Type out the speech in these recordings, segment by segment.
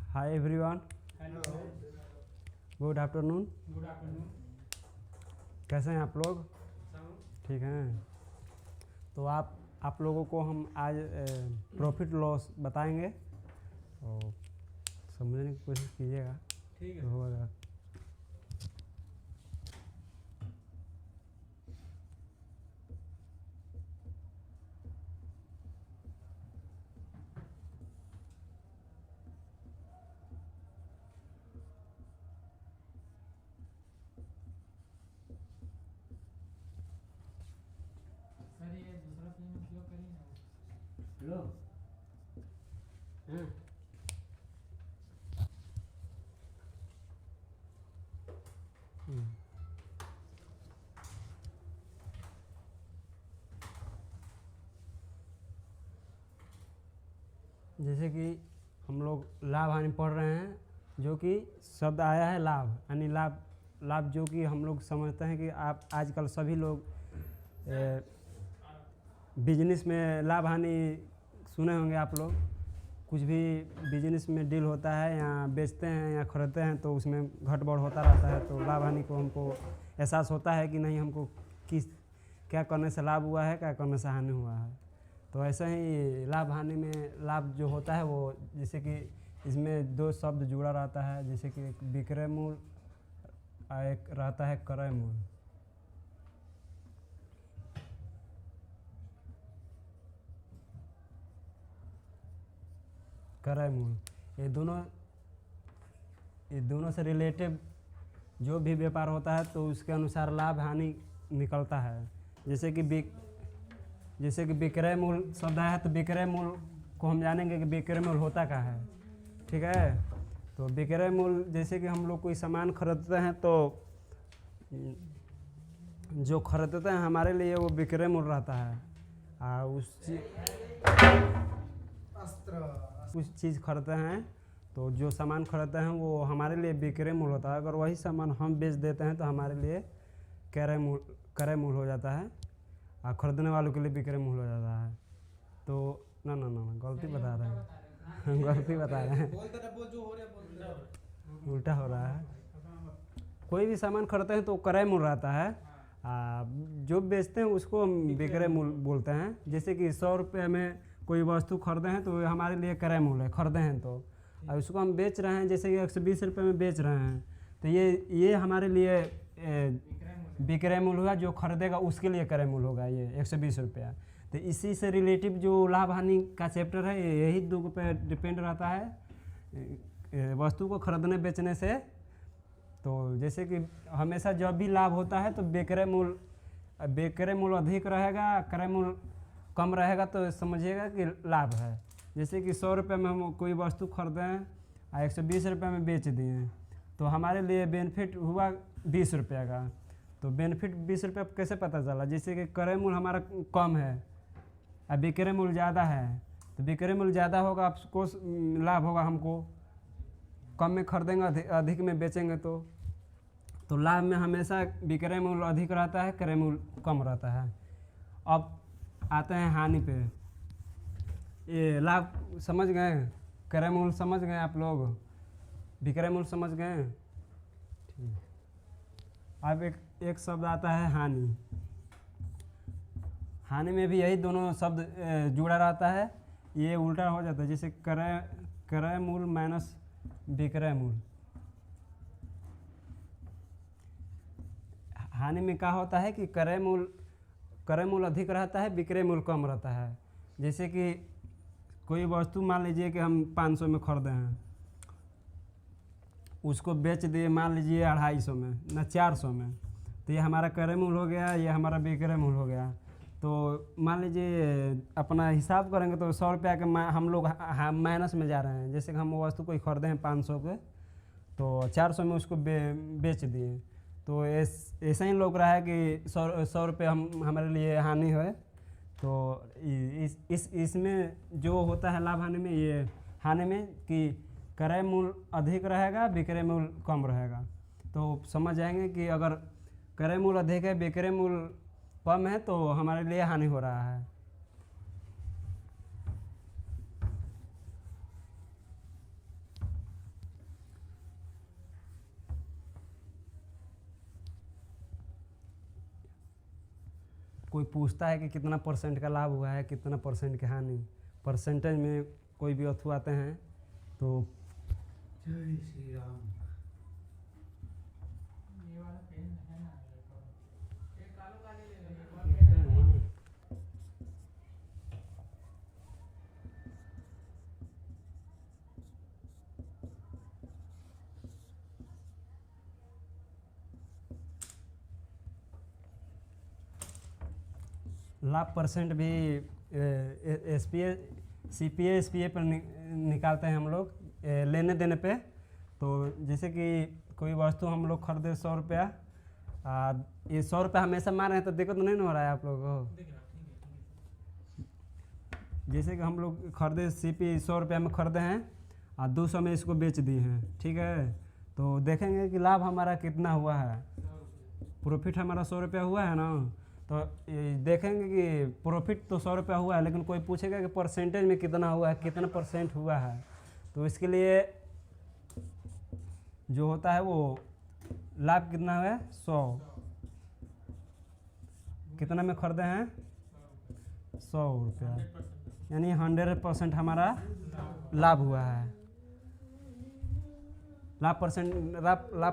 Hi everyone, hello. Good afternoon. Good afternoon. कैसे हैं आप लोग? ठीक हैं। तो आप लोगों को हम आज प्रॉफिट लॉस बताएंगे और समझने की कोशिश कीजिएगा। ठीक है। तो होगा। सर ये दूसरा फिल्म उपयोग करिए ना। हेलो। हाँ। जैसे कि हम लोग लाभ हानि पढ़ रहे हैं, जो कि शब्द आया है लाभ, यानी लाभ जो कि हम लोग समझते हैं कि आप आजकल सभी लोग बिजनेस में लाभ हानि सुने होंगे आप लोग। कुछ भी बिजनेस में डील होता है या बेचते हैं या खरीदते हैं तो उसमें घट बढ़ होता रहता है, तो लाभ हानि को हमको एहसास होता है कि नहीं, हमको क्या करने से लाभ हुआ है, क्या करने से हानि हुआ है। तो ऐसे ही लाभ हानि में लाभ जो होता है वो, जैसे कि इसमें दो शब्द जुड़ा रहता है, जैसे कि एक विक्रय मूल्य और एक रहता है क्रय मूल्य। क्रय मूल्य ये दोनों से रिलेटेड जो भी व्यापार होता है तो उसके अनुसार लाभ हानि निकलता है। जैसे कि विक्रय मूल्य शब्द है, तो विक्रय मूल्य को हम जानेंगे कि विक्रय मूल्य होता क्या है। ठीक है। तो विक्रय मूल्य, जैसे कि हम लोग कोई सामान खरीदते हैं तो जो खरीदते हैं हमारे लिए वो विक्रय मूल्य रहता है। उस चीज़ खरीदते हैं तो जो सामान खरीदते हैं वो हमारे लिए विक्रय मूल्य होता है। अगर वही सामान हम बेच देते हैं तो हमारे लिए क्रय मूल्य हो जाता है और ख़रीदने वालों के लिए विक्रय मूल्य हो जाता है। तो ना गलती बता रहे हैं। गलती बता रहे हैं, उल्टा हो रहा है। कोई भी सामान खरीदते हैं तो क्रय मूल्य रहता है, जो बेचते हैं उसको हम विक्रय मूल्य बोलते हैं। जैसे कि 100 रुपये में कोई वस्तु खरीदे हैं तो हमारे लिए क्रय मूल्य है, खरीदे हैं तो। और उसको हम बेच रहे हैं, जैसे कि 120 रुपये में बेच रहे हैं, तो ये हमारे लिए विक्रय मूल्य हुआ। जो खरीदेगा उसके लिए क्रय मूल्य होगा ये 120 रुपया। तो इसी से रिलेटिव जो लाभ हानि का चैप्टर है यही दो पे डिपेंड रहता है, वस्तु को खरीदने बेचने से। तो जैसे कि हमेशा जब भी लाभ होता है तो विक्रय मूल्य अधिक रहेगा, क्रय मूल्य कम रहेगा, तो समझिएगा कि लाभ है। जैसे कि 100 रुपये में हम कोई वस्तु खरीदे हैं और 120 रुपये में बेच दिए, तो हमारे लिए बेनिफिट हुआ 20 रुपये का। तो बेनिफिट 20 रुपये कैसे पता चला? जैसे कि क्रय मूल्य हमारा कम है और विक्रय मूल्य ज़्यादा है, तो विक्रय मूल्य ज़्यादा होगा, आपको लाभ होगा। हमको कम में खरीदेंगे, अधिक में बेचेंगे तो लाभ में हमेशा विक्रय मूल्य अधिक रहता है, क्रय मूल्य कम रहता है। अब आते हैं हानि पे। ये लाभ समझ गए, क्रय मूल्य समझ गए आप लोग, विक्रय मूल्य समझ गए? ठीक। अब एक शब्द आता है हानि। हानि में भी यही दोनों शब्द जुड़ा रहता है, ये उल्टा हो जाता है। जैसे क्रय मूल्य माइनस विक्रय मूल्य। हानि में क्या होता है कि क्रय मूल्य अधिक रहता है, विक्रय मूल्य कम रहता है। जैसे कि कोई वस्तु मान लीजिए कि हम 500 में खरीदे हैं, उसको बेच दिए मान लीजिए 250 में ना 400 में, तो ये हमारा क्रय मूल्य हो गया, ये हमारा विक्रय मूल्य हो गया। तो मान लीजिए अपना हिसाब करेंगे तो 100 रुपया के हम लोग माइनस में जा रहे हैं। जैसे कि हम वो वस्तु कोई खरीदे हैं 500 के, तो 400 में उसको बेच दिए, तो ऐसा ही लग रहा है कि 100 रुपये हमारे लिए हानि है। तो इसमें जो होता है लाभ हानि में, ये हानि में कि क्रय मूल्य अधिक रहेगा, विक्रय मूल्य कम रहेगा। तो समझ जाएंगे कि अगर क्रय मूल्य अधिक है, विक्रय मूल्य कम है, तो हमारे लिए हानि हो रहा है। कोई पूछता है कि कितना परसेंट का लाभ हुआ है, कितना परसेंट की हानि, परसेंटेज में कोई भी अथवा आते हैं तो जय श्री राम। ये वाला पेन है ना, एक कालो काली ले लो, एक और पेन है। लाभ परसेंट भी S P A C P S P A पर निकालते हैं हम लोग लेने देने पे। तो जैसे कि कोई वस्तु हम लोग खरीदे 100 रुपया, ये 100 रुपया हमेशा मार रहे हैं तो दिक्कत तो नहीं ना हो रहा है आप लोगों को। देख रहा, ठीक है। जैसे कि हम लोग खरीदे सी पी 100 रुपया में खरीदे हैं और 200 में इसको बेच दिए हैं, ठीक है। तो देखेंगे कि लाभ हमारा कितना हुआ है, प्रॉफिट हमारा 100 रुपया हुआ है ना। तो ये देखेंगे कि प्रॉफिट तो 100 रुपया हुआ है, लेकिन कोई पूछेगा कि परसेंटेज में कितना हुआ है, कितना परसेंट हुआ है। तो इसके लिए जो होता है वो लाभ कितना है 100, कितना में खरीदे हैं 100 रुपया, यानी 100% हमारा लाभ हुआ है। लाभ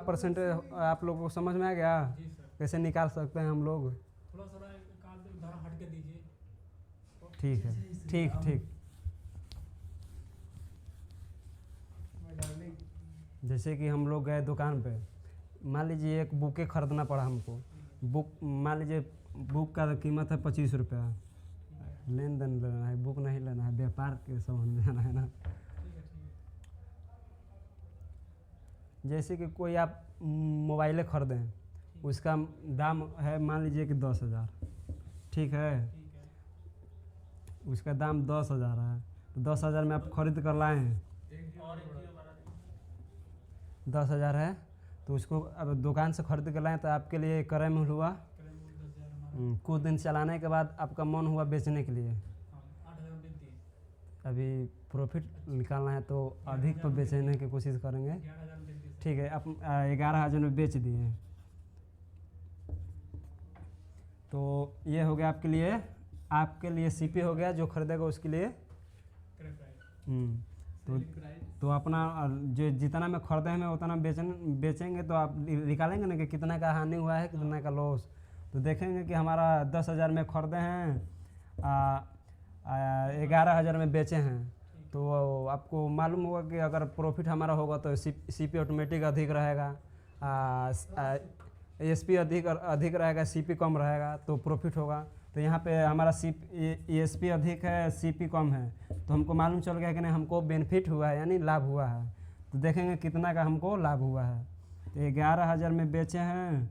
परसेंट आप लोगों को समझ में आ गया, जी सर। कैसे निकाल सकते हैं हम लोग। थोड़ा सा काल पे उधर हट के दीजिए। ठीक है, ठीक ठीक। जैसे कि हम लोग गए दुकान पे, मान लीजिए एक बुके खरीदना पड़ा हमको। बुक मान लीजिए बुक का कीमत है 25 रुपया, लेन देन लेना है, बुक नहीं लेना है, व्यापार के संबंध में जाना है ना। ठीक है, ठीक है। जैसे कि कोई आप मोबाइलें खरीदें, उसका दाम है मान लीजिए कि 10,000, ठीक है। ठीक है। उसका दाम 10,000 है, तो 10,000 में आप खरीद कर लाए हैं, 10,000 है। तो उसको अब दुकान से खरीद कर लाएँ तो आपके लिए क्रय मूल्य हुआ। करें बोल 10,000 हमारा। कुछ दिन चलाने के बाद आपका मन हुआ बेचने के लिए, हाँ, 8,000 बेच दिए। अभी प्रॉफिट निकालना है तो अधिक पर बेचने की कोशिश करेंगे, 11,000 बेच दिए। ठीक है। आप 11,000 में बेच दिए, तो ये हो गया आपके लिए सीपी हो गया, जो खरीदेगा उसके लिए। करें प्राइस। तो सेलिंग प्राइस। तो अपना जो जितना में खरीदे हैं उतना बेचेंगे तो आप निकालेंगे ना कि कितना का हानि हुआ है, कितना का लॉस। तो देखेंगे कि हमारा 10,000 में खरीदे हैं, 11,000 में बेचे हैं, तो आपको मालूम होगा कि अगर प्रॉफिट हमारा होगा तो सीपी ऑटोमेटिक अधिक रहेगा, एसपी अधिक रहेगा, सीपी कम रहेगा तो प्रॉफिट होगा। तो यहाँ पे हमारा एसपी अधिक है, सीपी कम है, तो हमको मालूम चल गया कि नहीं हमको बेनिफिट हुआ है, यानी लाभ हुआ है। तो देखेंगे कितना का हमको लाभ हुआ है। तो 11,000 में बेचे हैं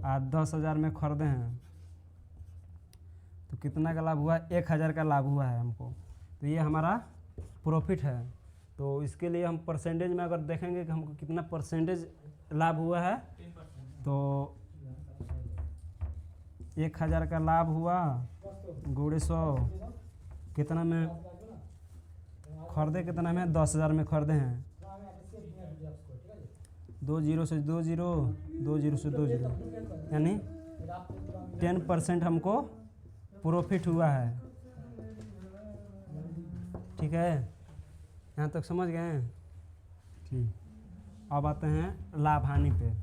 और 10,000 में खरीदे हैं, तो कितना का लाभ हुआ, 1,000 का लाभ हुआ है हमको। तो ये हमारा प्रॉफिट है। तो इसके लिए हम परसेंटेज में अगर देखेंगे कि हमको कितना परसेंटेज लाभ हुआ है, 3%। तो 1,000 का लाभ हुआ गुणे 100, कितना में खरीदे, कितना में 10,000 में खरीदे हैं। 2 0 से 2 0, 2 0 से 2 0, यानी 10% हमको प्रॉफिट हुआ है, ठीक है। यहाँ तक समझ गए, ठीक। अब आते हैं लाभ हानि पे।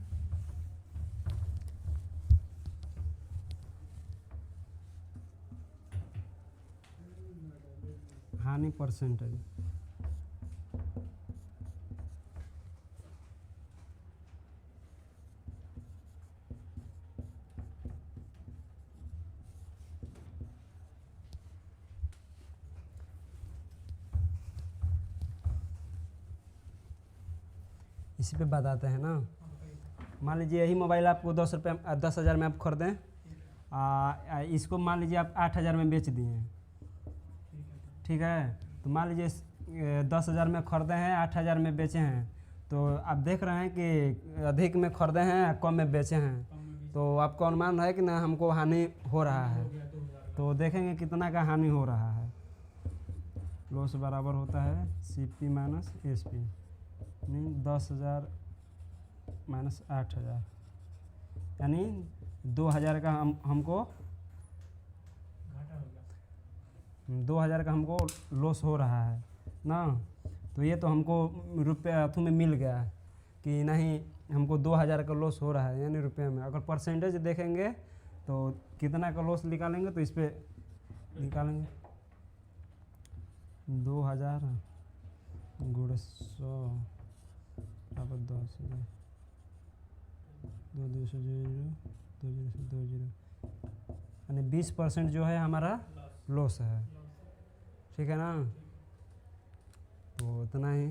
हानि परसेंटेज, इसी पे बताते हैं ना। मान लीजिए यही मोबाइल आपको 10,000 में आप खरीदें, इसको मान लीजिए आप 8,000 में बेच दिए, ठीक है। तो मान लीजिए 10,000 में खरीदे हैं, 8,000 में बेचे हैं, तो आप देख रहे हैं कि अधिक में खरीदे हैं, कम में बेचे हैं, तो आपको अनुमान है कि ना हमको हानि हो रहा है। तो देखेंगे कितना का हानि हो रहा है। लॉस बराबर होता है सीपी माइनस एसपी, यानी 10,000 माइनस 8,000, यानी 2,000 का हमको 2000 का हमको लॉस हो रहा है ना। तो ये तो हमको रुपया अथू में मिल गया है कि नहीं, हमको 2000 का लॉस हो रहा है यानी रुपये में। अगर परसेंटेज देखेंगे तो कितना का लॉस निकालेंगे तो इस पर निकालेंगे 2000 गुणे 100 बराबर 10 दो 2 यानी 20% जो है हमारा लॉस है। ठीक है ना, तो इतना ही।